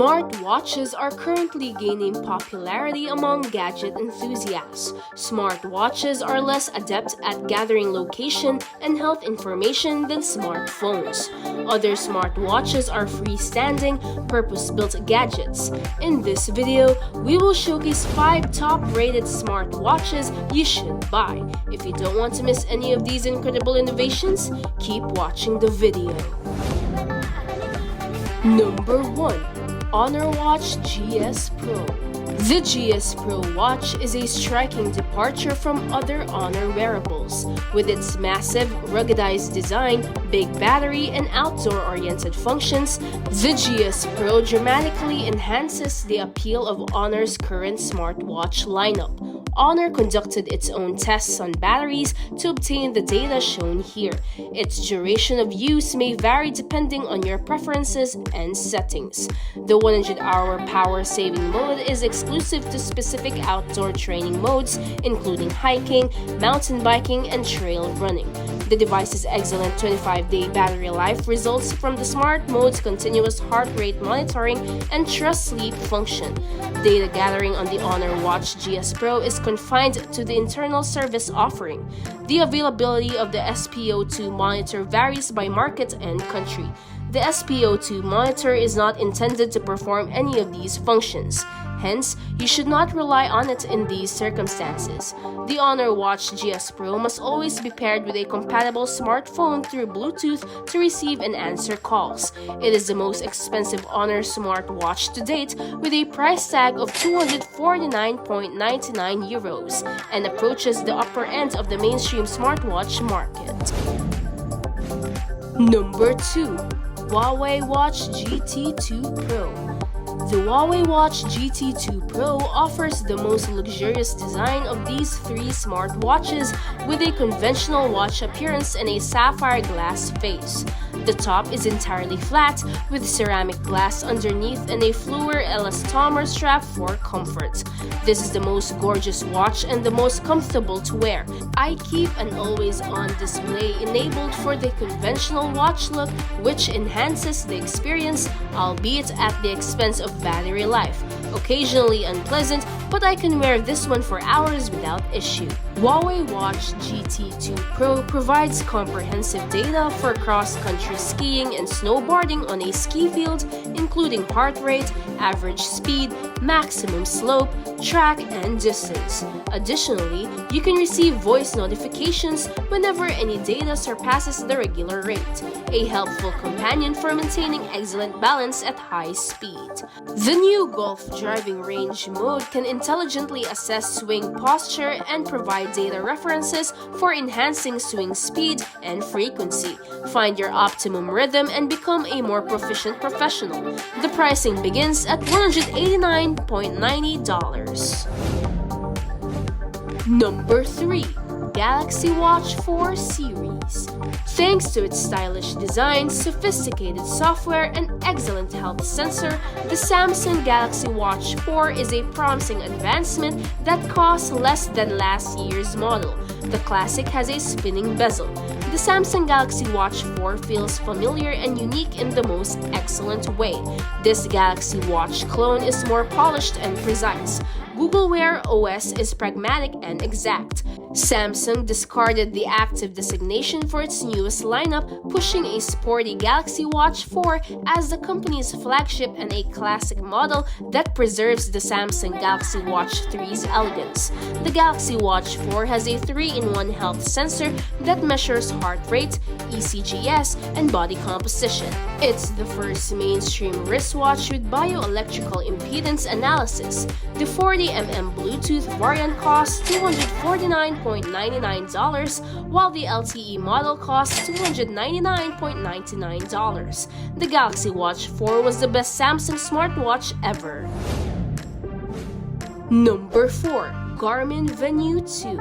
Smartwatches are currently gaining popularity among gadget enthusiasts. Smartwatches are less adept at gathering location and health information than smartphones. Other smartwatches are freestanding, purpose-built gadgets. In this video, we will showcase 5 top-rated smartwatches you should buy. If you don't want to miss any of these incredible innovations, keep watching the video. Number 1. Honor Watch GS Pro. The GS Pro watch is a striking departure from other Honor wearables. With its massive, ruggedized design, big battery, and outdoor-oriented functions, the GS Pro dramatically enhances the appeal of Honor's current smartwatch lineup. Honor conducted its own tests on batteries to obtain the data shown here. Its duration of use may vary depending on your preferences and settings. The 100-hour power-saving mode is exclusive to specific outdoor training modes, including hiking, mountain biking, and trail running. The device's excellent 25-day battery life results from the smart mode's continuous heart rate monitoring and trust sleep function. Data gathering on the Honor Watch GS Pro is confined to the internal service offering. The availability of the SpO2 monitor varies by market and country. The SpO2 monitor is not intended to perform any of these functions. Hence, you should not rely on it in these circumstances. The Honor Watch GS Pro must always be paired with a compatible smartphone through Bluetooth to receive and answer calls. It is the most expensive Honor smartwatch to date, with a price tag of €249.99 and approaches the upper end of the mainstream smartwatch market. Number 2. Huawei Watch GT2 Pro. The Huawei Watch GT2 Pro offers the most luxurious design of these 3 smartwatches, with a conventional watch appearance and a sapphire glass face. The top is entirely flat, with ceramic glass underneath and a fluor elastomer strap for comfort. This is the most gorgeous watch and the most comfortable to wear. I keep an always-on display enabled for the conventional watch look, which enhances the experience, albeit at the expense of battery life. Occasionally unpleasant, but I can wear this one for hours without issue. Huawei Watch GT2 Pro provides comprehensive data for cross-country skiing and snowboarding on a ski field, including heart rate, average speed, maximum slope, track, and distance. Additionally, you can receive voice notifications whenever any data surpasses the regular rate, a helpful companion for maintaining excellent balance at high speed. The new golf driving range mode can intelligently assess swing posture and provide data references for enhancing swing speed and frequency. Find your optimum rhythm and become a more proficient professional. The pricing begins at $189.90. Number 3. Galaxy Watch 4 Series. Thanks to its stylish design, sophisticated software, and excellent health sensor, the Samsung Galaxy Watch 4 is a promising advancement that costs less than last year's model. The Classic has a spinning bezel. The Samsung Galaxy Watch 4 feels familiar and unique in the most excellent way. This Galaxy Watch clone is more polished and precise. Google Wear OS is pragmatic and exact. Samsung discarded the active designation for its newest lineup, pushing a sporty Galaxy Watch 4 as the company's flagship and a classic model that preserves the Samsung Galaxy Watch 3's elegance. The Galaxy Watch 4 has a 3-in-1 health sensor that measures heart rate, ECGs, and body composition. It's the first mainstream wristwatch with bioelectrical impedance analysis. The 40mm Bluetooth variant costs $249.99, while the LTE model costs $299.99. The Galaxy Watch 4 was the best Samsung smartwatch ever. Number 4. Garmin Venue 2.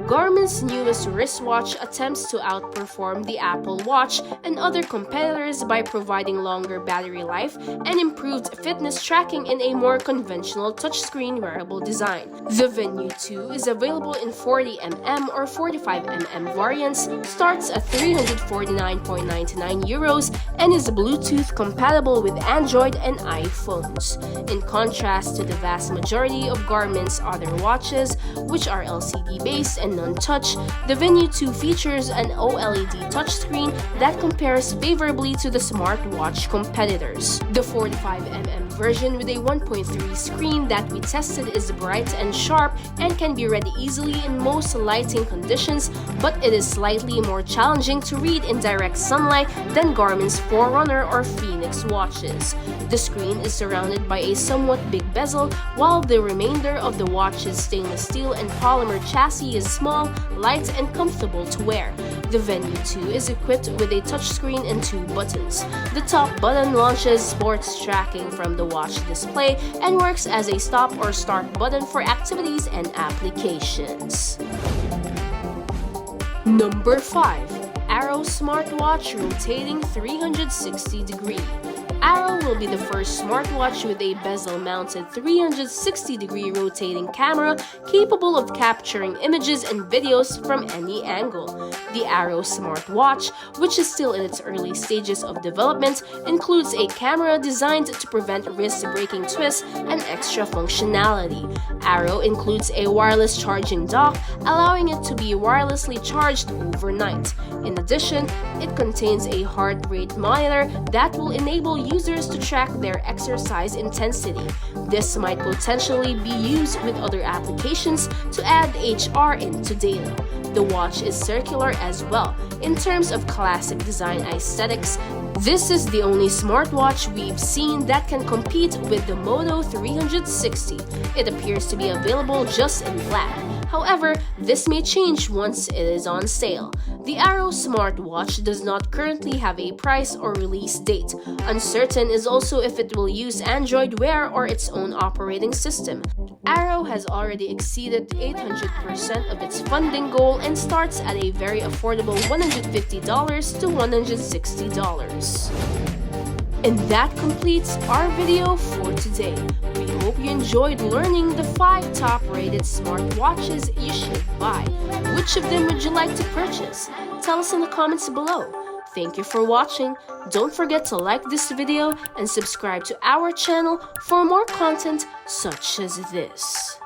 Garmin's newest wristwatch attempts to outperform the Apple Watch and other competitors by providing longer battery life and improved fitness tracking in a more conventional touchscreen wearable design. The Venue 2 is available in 40mm or 45mm variants, starts at €349.99, and is Bluetooth compatible with Android and iPhones. In contrast to the vast majority of Garmin's other watches, which are LCD-based and non-touch, the Venue 2 features an OLED touchscreen that compares favorably to the smartwatch competitors. The 45mm version with a 1.3 screen that we tested is bright and sharp and can be read easily in most lighting conditions, but it is slightly more challenging to read in direct sunlight than Garmin's Forerunner or Phoenix watches. The screen is surrounded by a somewhat big bezel, while the remainder of the watch's stainless steel and polymer chassis is small, light, and comfortable to wear. The Venue 2 is equipped with a touchscreen and 2 buttons. The top button launches sports tracking from the watch display and works as a stop or start button for activities and applications. Number 5. Arrow Smartwatch Rotating 360-degree. Arrow will be the first smartwatch with a bezel-mounted 360-degree rotating camera capable of capturing images and videos from any angle. The Arrow smartwatch, which is still in its early stages of development, includes a camera designed to prevent wrist-breaking twists and extra functionality. Arrow includes a wireless charging dock, allowing it to be wirelessly charged overnight. In addition, it contains a heart rate monitor that will enable users to track their exercise intensity. This might potentially be used with other applications to add HR into data. The watch is circular as well. In terms of classic design aesthetics, this is the only smartwatch we've seen that can compete with the Moto 360. It appears to be available just in black. However, this may change once it is on sale. The Arrow smartwatch does not currently have a price or release date. Uncertain is also if it will use Android Wear or its own operating system. Arrow has already exceeded 800% of its funding goal and starts at a very affordable $150 to $160. And that completes our video for today. We hope you enjoyed learning the 5 top-rated smartwatches you should buy. Which of them would you like to purchase? Tell us in the comments below. Thank you for watching. Don't forget to like this video and subscribe to our channel for more content such as this.